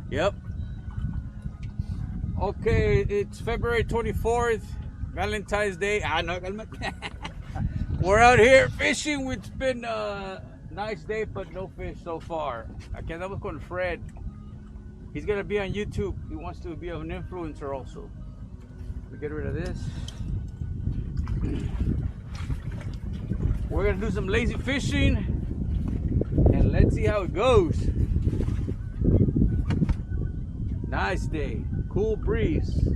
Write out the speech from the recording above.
Yep. Okay, it's February 24th, Valentine's Day. No, we're out here fishing. It's been a nice day, but no fish so far. Aquí andamos con Fred. He's gonna be on YouTube. He wants to be an influencer also. We get rid of this. We're gonna do some lazy fishing, and let's see how it goes. Nice day, cool breeze.